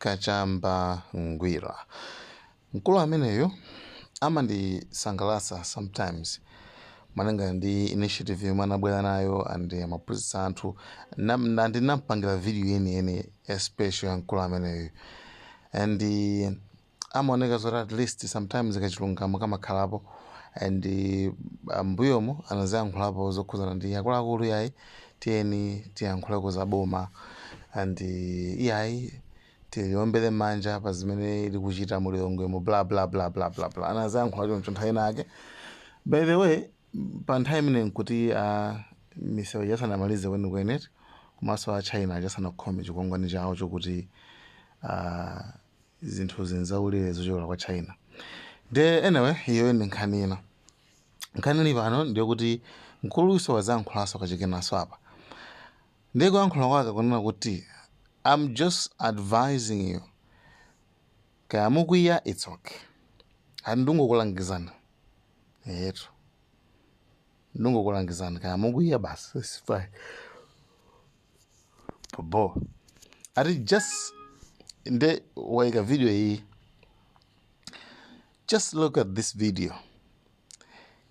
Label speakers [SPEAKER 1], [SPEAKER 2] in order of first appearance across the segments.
[SPEAKER 1] Kachamba Ngwira. Mkulu ameneyo amandisangalatsa sometimes. Mananga ndi initiative yomwe anabwera nayo and amaphunzitsa anthu ndinampangira video yeniyeni especially ya mkulu ameneyo. And amaoneka zoti at least sometimes kachilungamo kamakhalapo and mbuyomo anaziyankhulapo zokhuzana ndi akuluakulu yayi tiyeni tiyankhuleko za boma and iyayi tiliombere manja pa zimene likuchita mulilongwemo bla bla bla bla bla bla anaziyankhula choncho nthawi nake. By the way, pa nthawi imene nkuti misewu yasanamalize kwenikweni komanso a China achasanakhome chikwangwani chawo chokuti zinthu zinzaulire zochokera kwa China. Anyway, iyo ndi nkhani ina. Nkhani pano ndiyokuti mkuluso wazayankhulaso kachikenaso apa. Kuyankhula kwake kunena kuti I'm just advising you. Kaya mukwiya, it's okay. Ndingokulangizana. Yetu. Ndingokulangizana. Kaya mukwiya basi. It's fine. Bobo. Ati just waika video hii. Just look at this video.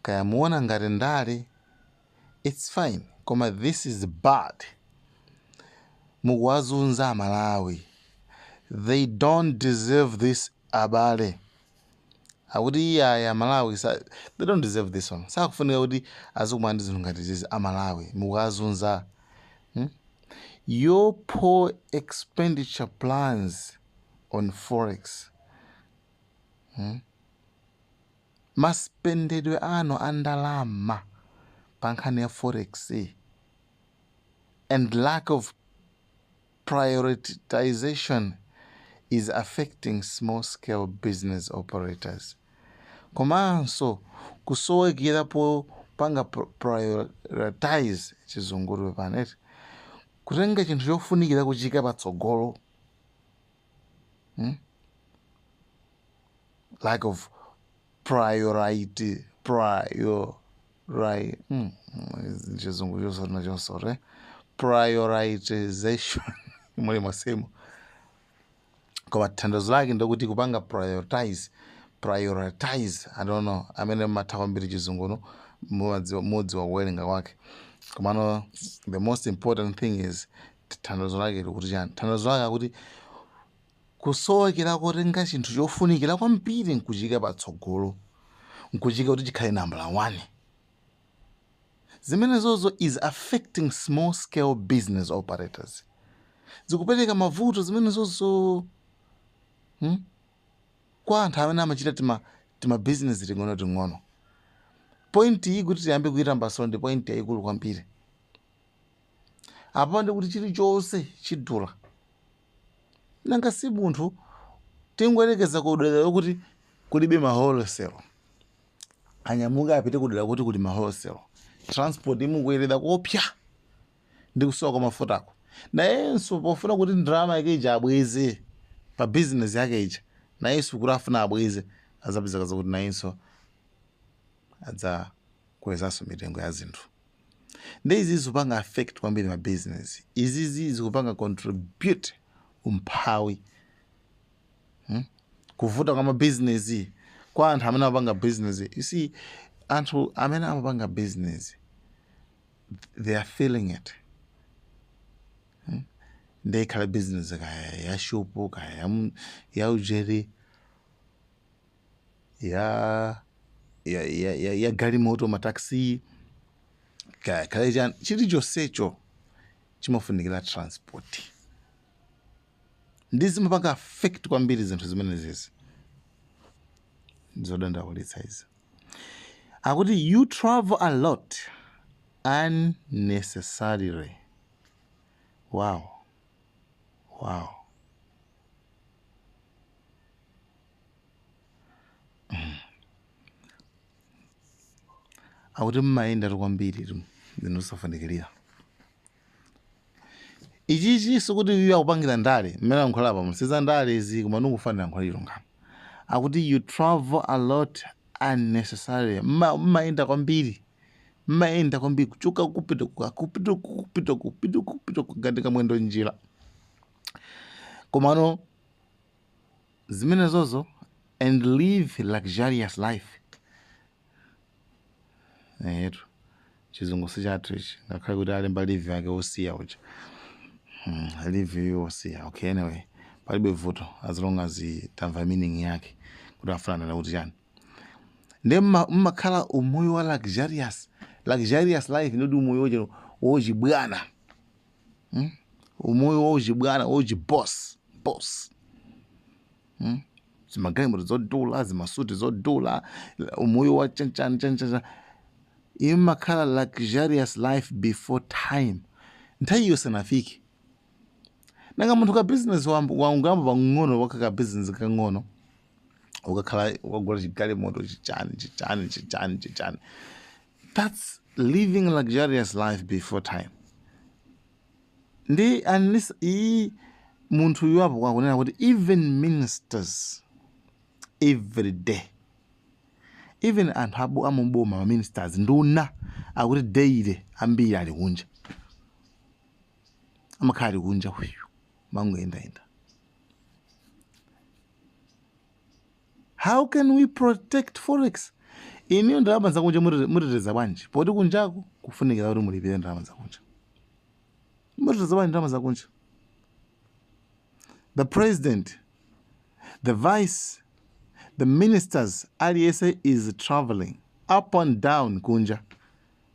[SPEAKER 1] Kaya muona ngati ndale. It's fine. Koma this is bad. Muwazunza Malawi. They don't deserve this abale. Akuti ya Malawi they don't deserve this one. Sakufunika kuti azikumandi zinthu ngati zizi Malawi. Muwazunza. Your poor expenditure plans on forex. Maspendedwe ano andalama pankhani ya forex and lack of prioritization is affecting small-scale business operators. Komanso kusowekera po panga prioritize chizunguru panet. Kutenga chinthu chofunikira kuchika patsogolo. Lack of prioritization muli masemo kwa tandazo lake ndokuti kupanga prioritize I don't know amene mathawa mbiri chizunguno modzi wa welenga wake komano the most important thing is tandazo lake likuti chani tandazo lake akuti kusowekera kotenga chinthu chofunikira kwambiri nkuchika patsogolo nkuchika kuti chikhale number 1 zimene zozo is affecting small scale business operators zikupereka mavuto zimene zozo kwa anthu amene amachita tima business ting'ono point iyi kuti tiyambe kuita mbasolo ndi point yayikulu kwambiri apa ndi kuti chilichonse chidula nanga si munthu tingoyerekeza kudera kuti kulibe ma wholesale anyamuka apite kudera kuti kuli ma wholesale transport imukuyerera kopya ndi kusowa kwa mafutako nayenso pofuna kuti ndalama yake ija abweze pa business yake ija nayenso kuti afuna abweze azapeza kuti nayenso adza kwezanso mitengo ya zinthu izi zikupanga affect kwambiri ma business izi zikupanga contribute umphawi kuvuta kwa ma business kwa anthu amene amapanga business. You see, anthu amene amapanga business they are feeling it. They khala business kaya ya shopu kaya ya ujeri ya galimoto mataxi kaya chilichonsecho chimafunikira transport ndizi mapanga affect kwambiri zinthu zimene zizi zodandaulitsa izi akuti you travel a lot unnecessarily. Wow. Akuti mmayenda kwambiri zinosafanikirira ichichi sikuti iye akupangira ndale mmene ankhula pa musiza ndale izi koma nukufanira nkhula ilungama akuti you travel a lot unnecessarily mmayenda kwambiri kuchuka kupita kugandika mwendo njira komano zimenezozo and live luxurious life. Etu chizungu sichathu ichi ngakhale kuti alemba live yake osiya uja live iyo osiya. Okay, anyway palibe vuto as long as tamva meaning yake kuti afana na kuti chani. Nde mmakhala umoyo wa luxurious life ndodi umoyo wojibwana. Umoyo wojibwana boss. Zimagalimoto zodula, zimasuti zodula, umoyo wa chanchana. Imakhala luxurious life before time. Nthawi yonse nafiki. Nanga munthu ka business waungamba pang'ono wakaka business kang'ono. Ukakhala wagula chigalimoto chichani. That's living luxurious life before time. Ndi munthu yuwapo kwakunena kuti even ministers every day, even anthu amuboma ma ministers nduna akuti daily ambiri ali kunja, amakhala ali kunja mangoyenda. How can we protect forex? Iniyo ndalama zakunja muteteza bwanji poti kunjaku kufunikira kuti mulipire ndalama zakunja. Muteteza bwanji ndalama zakunja? The president, the vice, the ministers, aliyense is traveling up and down kunja.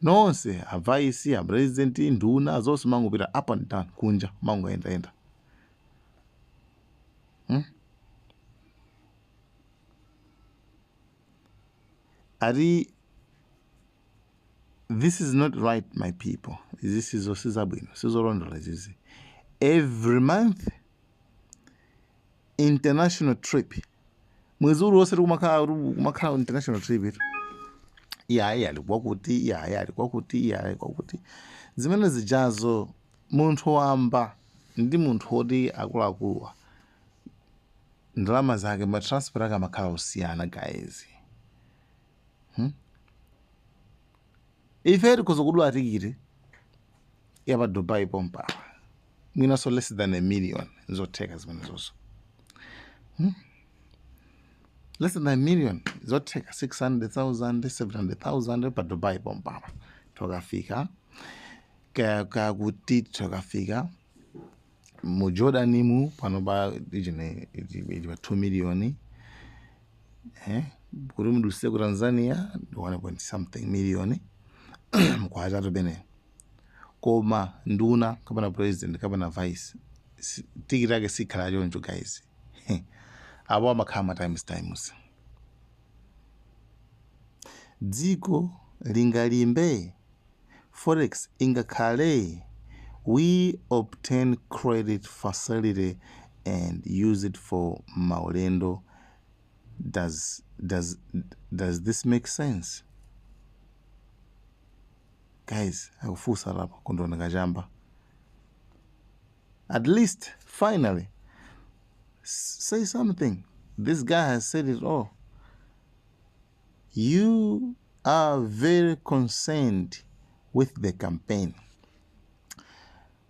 [SPEAKER 1] Nonse a vice, a president, nduna zonse mangopita up and down kunja mangoyenda. This is not right, my people. This is osizabwino. Every month international trip. Mwezi wose kumakhala international trip. Alikuwa kuti. Zimene zijazo munthu wamba ndi munthu oti akuluakuluwa. Ndalama zake matransfer ake amakhala osiyana guys. Ife tikuzokudwa tikiti yapa Dubai pompa. Mwina so less than $1 million zotheka zimene zoso. Less than $1 million zotheka 600,000 700,000 pa Dubai pompa. Tokafika kakuti tokafika mu Jordan mu panoba ijine 2 million. Kuri muduse ku Tanzania 1 something million. Mkwajatu bene koma nduna kapana president kapana vice tikitake sikhala choncho guys. Abo amakhala times dziko lingalimbe forex ingakhale we obtain credit facility and use it for maulendo. Does this make sense? Guys, akufusa lapho kundona kajamba. At least, finally, say something. This guy has said it all. You are very concerned with the campaign.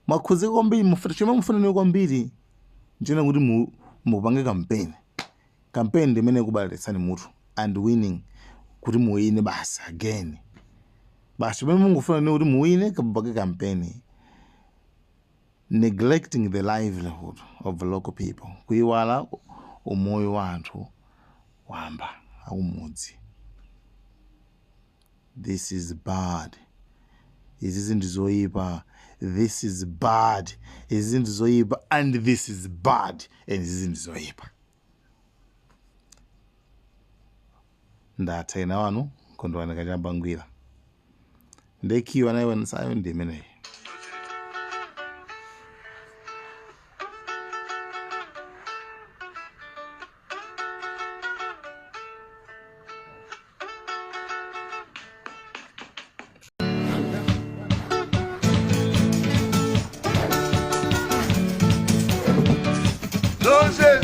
[SPEAKER 1] Makuze kwambiri mufuna kwambiri njena kuti mupange campaign. Campaign ndimene kubaletsani mutu and winning kuti muwine basi again. Basi when mungufuna kuti muwine kapake campaign. Neglecting the livelihood of the local people. Kuiwala umoyo wa anthu wamba aumudzi. This is bad. Izizi ndizoyipa. This is bad. Izizi ndizoyipa and this is bad. And izizi ndizoyipa. Ndatena wanu kondwana kajamba ngwira. Ndekiwa nayo nsayo ndimene.
[SPEAKER 2] Doze,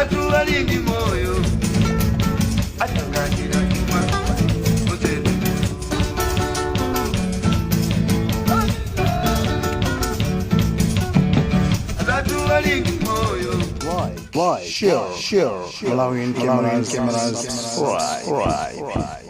[SPEAKER 1] azatu alindi moyo atanganira nyuma azatu alindi moyo. Like, share, Malawian cameras, right.